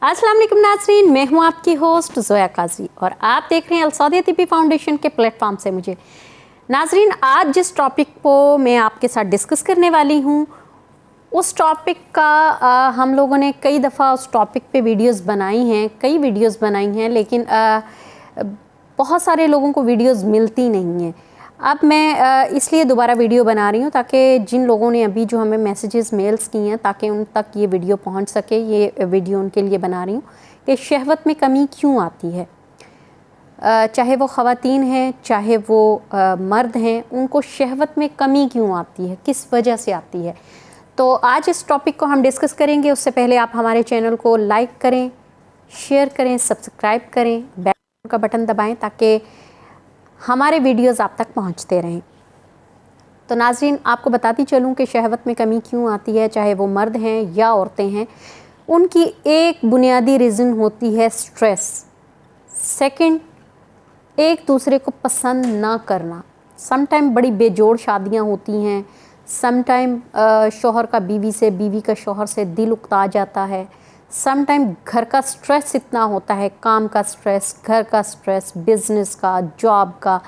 अस्सलाम वालेकुम नाज़रीन, मैं हूं आपकी होस्ट ज़ोया काजी और आप देख रहे हैं अलसौदिया तिब्बी फाउंडेशन के प्लेटफॉर्म से मुझे। नाज़रीन, आज जिस टॉपिक को मैं आपके साथ डिस्कस करने वाली हूं उस टॉपिक का हम लोगों ने कई दफ़ा उस टॉपिक पे वीडियोस बनाई हैं, कई वीडियोस बनाई हैं, लेकिन बहुत सारे लोगों को वीडियोस मिलती नहीं हैं। अब मैं इसलिए दोबारा वीडियो बना रही हूँ ताकि जिन लोगों ने अभी जो हमें मैसेजेस मेल्स किए हैं ताकि उन तक ये वीडियो पहुँच सके। ये वीडियो उनके लिए बना रही हूँ कि शहवत में कमी क्यों आती है। चाहे वो ख़वातीन हैं, चाहे वो मर्द हैं, उनको शहवत में कमी क्यों आती है, किस वजह से आती है। तो आज इस टॉपिक को हम डिस्कस करेंगे। उससे पहले आप हमारे चैनल को लाइक करें, शेयर करें, सब्सक्राइब करें, बेल का बटन दबाएं ताकि हमारे वीडियोस आप तक पहुंचते रहें। तो नाज़रीन, आपको बताती चलूं कि शहवत में कमी क्यों आती है, चाहे वो मर्द हैं या औरतें हैं। उनकी एक बुनियादी रीज़न होती है स्ट्रेस। सेकंड, एक दूसरे को पसंद ना करना। सम टाइम बड़ी बेजोड़ शादियां होती हैं, सम टाइम शौहर का बीवी से, बीवी का शौहर से दिल उकता जाता है। सम टाइम घर का स्ट्रेस इतना होता है, काम का स्ट्रेस, घर का स्ट्रेस, बिज़नेस का, जॉब का,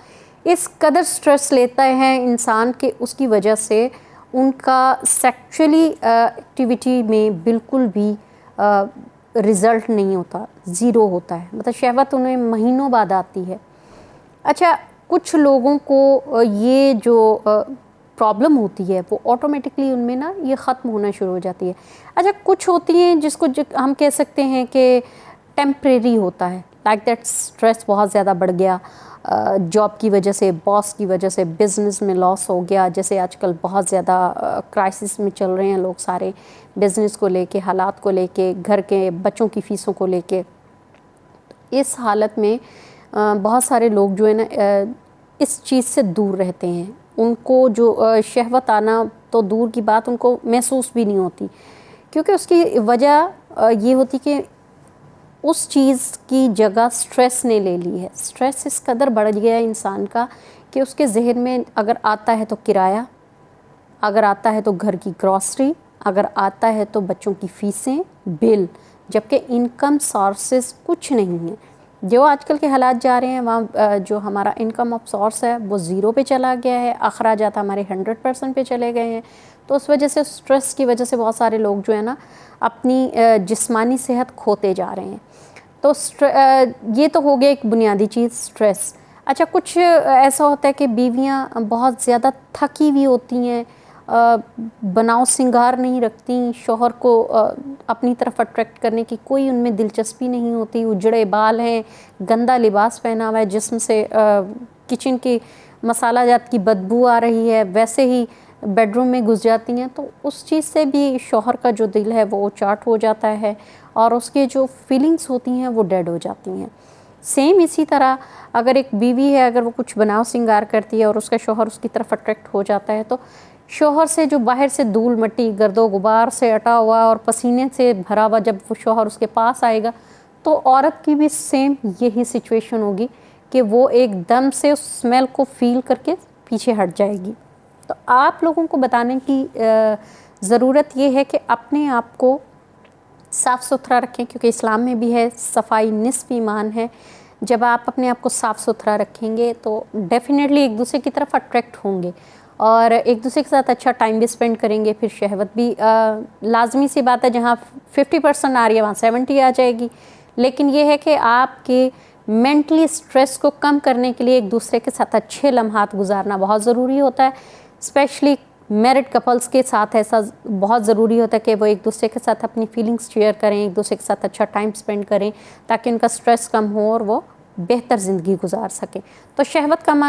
इस कदर स्ट्रेस लेता है इंसान के उसकी वजह से उनका सेक्सुअली एक्टिविटी में बिल्कुल भी रिज़ल्ट नहीं होता, ज़ीरो होता है। मतलब शहवत उन्हें महीनों बाद आती है। अच्छा, कुछ लोगों को ये जो प्रॉब्लम होती है वो ऑटोमेटिकली उनमें ना ये ख़त्म होना शुरू हो जाती है। अच्छा, कुछ होती हैं जिसको हम कह सकते हैं कि टेम्परेरी होता है, लाइक दैट स्ट्रेस बहुत ज़्यादा बढ़ गया जॉब की वजह से, बॉस की वजह से, बिज़नेस में लॉस हो गया। जैसे आजकल बहुत ज़्यादा क्राइसिस में चल रहे हैं लोग सारे, बिज़नेस को लेके, हालात को लेके, घर के बच्चों की फ़ीसों को लेके। इस हालत में बहुत सारे लोग जो है ना इस चीज़ से दूर रहते हैं। उनको जो शहवत आना तो दूर की बात, उनको महसूस भी नहीं होती, क्योंकि उसकी वजह ये होती कि उस चीज़ की जगह स्ट्रेस ने ले ली है। स्ट्रेस इस कदर बढ़ गया है इंसान का कि उसके जहन में अगर आता है तो किराया, अगर आता है तो घर की ग्रॉसरी, अगर आता है तो बच्चों की फ़ीसें, बिल, जबकि इनकम सोर्सेज कुछ नहीं है। जो आजकल के हालात जा रहे हैं वहाँ जो हमारा इनकम ऑफ सोर्स है वो ज़ीरो पे चला गया है, अखराजात हमारे 100% पे चले गए हैं। तो उस वजह से, स्ट्रेस की वजह से बहुत सारे लोग जो है ना अपनी जिस्मानी सेहत खोते जा रहे हैं। तो ये तो हो गया एक बुनियादी चीज़, स्ट्रेस। अच्छा, कुछ ऐसा होता है कि बीवियाँ बहुत ज़्यादा थकी हुई होती हैं, बनाव सिंगार नहीं रखती, शौहर को अपनी तरफ अट्रैक्ट करने की कोई उनमें दिलचस्पी नहीं होती, उजड़े बाल हैं, गंदा लिबास पहना हुआ है, जिस्म से किचन की मसाला जात की बदबू आ रही है, वैसे ही बेडरूम में घुस जाती हैं। तो उस चीज़ से भी शौहर का जो दिल है वो चाट हो जाता है और उसके जो फीलिंग्स होती हैं वो डेड हो जाती हैं। सेम इसी तरह अगर एक बीवी है, अगर वो कुछ बनाव सिंगार करती है और उसका शौहर उसकी तरफ अट्रैक्ट हो जाता है, तो शौहर से जो बाहर से धूल मट्टी, गर्दो गुबार से अटा हुआ और पसीने से भरा हुआ जब वो शौहर उसके पास आएगा, तो औरत की भी सेम यही सिचुएशन होगी कि वो एकदम से उस स्मेल को फील करके पीछे हट जाएगी। तो आप लोगों को बताने की ज़रूरत ये है कि अपने आप को साफ़ सुथरा रखें, क्योंकि इस्लाम में भी है सफाई निस्फ़ ईमान है। जब आप अपने आप को साफ़ सुथरा रखेंगे तो डेफ़िनेटली एक दूसरे की तरफ अट्रैक्ट होंगे और एक दूसरे के साथ अच्छा टाइम भी स्पेंड करेंगे। फिर शहवत भी लाजमी सी बात है, जहाँ 50% आ रही है वहाँ 70 आ जाएगी। लेकिन ये है कि आपके मेंटली स्ट्रेस को कम करने के लिए एक दूसरे के साथ अच्छे लम्हात गुजारना बहुत ज़रूरी होता है। स्पेशली मैरिड कपल्स के साथ ऐसा बहुत ज़रूरी होता है कि वो एक दूसरे के साथ अपनी फीलिंग्स शेयर करें, एक दूसरे के साथ अच्छा टाइम स्पेंड करें ताकि उनका स्ट्रेस कम हो और वो बेहतर ज़िंदगी गुजार सकें। तो शहवत कम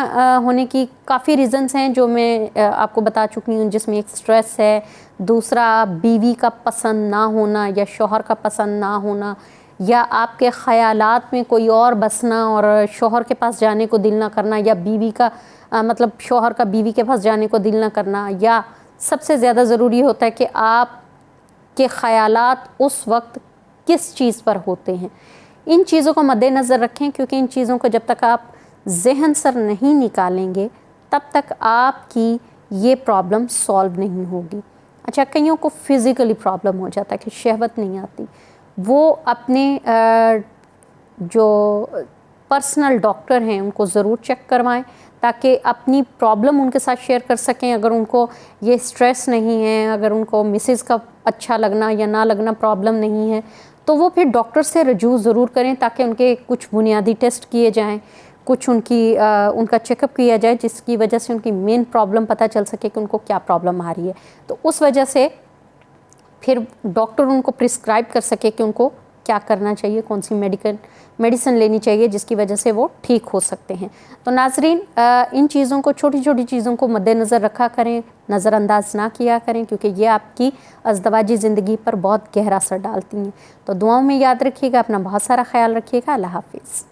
होने की काफ़ी रीज़न्स हैं जो मैं आपको बता चुकी हूँ, जिसमें एक स्ट्रेस है, दूसरा बीवी का पसंद ना होना या शौहर का पसंद ना होना, या आपके ख़यालात में कोई और बसना और शौहर के पास जाने को दिल ना करना, या बीवी का मतलब शौहर का बीवी के पास जाने को दिल ना करना, या सबसे ज़्यादा ज़रूरी होता है कि आप के ख़यालात उस वक्त किस चीज़ पर होते हैं। इन चीज़ों को मद्देनज़र रखें, क्योंकि इन चीज़ों को जब तक आप जहन से नहीं निकालेंगे तब तक आपकी ये प्रॉब्लम सॉल्व नहीं होगी। अच्छा, कईयों को फ़िज़िकली प्रॉब्लम हो जाता है कि शहवत नहीं आती, وہ اپنے جو پرسنل ڈاکٹر ہیں ان کو ضرور چیک کروائیں تاکہ اپنی پرابلم ان کے ساتھ شیئر کر سکیں. اگر ان کو یہ اسٹریس نہیں ہے, اگر ان کو مسز کا اچھا لگنا یا نہ لگنا پرابلم نہیں ہے, تو وہ پھر ڈاکٹر سے رجوع ضرور کریں تاکہ ان کے کچھ بنیادی ٹیسٹ کیے جائیں, کچھ ان کا چیک اپ کیا جائے, جس کی وجہ سے ان کی مین پرابلم پتہ چل سکے کہ ان کو کیا پرابلم آ رہی ہے. تو اس وجہ سے پھر ڈاکٹر ان کو پرسکرائب کر سکے کہ ان کو کیا کرنا چاہیے, کون سی میڈیسن لینی چاہیے جس کی وجہ سے وہ ٹھیک ہو سکتے ہیں. تو ناظرین, ان چیزوں کو, چھوٹی چھوٹی چیزوں کو مد نظر رکھا کریں, نظر انداز نہ کیا کریں, کیونکہ یہ آپ کی ازدواجی زندگی پر بہت گہرا اثر ڈالتی ہیں. تو دعاؤں میں یاد رکھیے گا, اپنا بہت سارا خیال رکھیے گا. اللہ حافظ.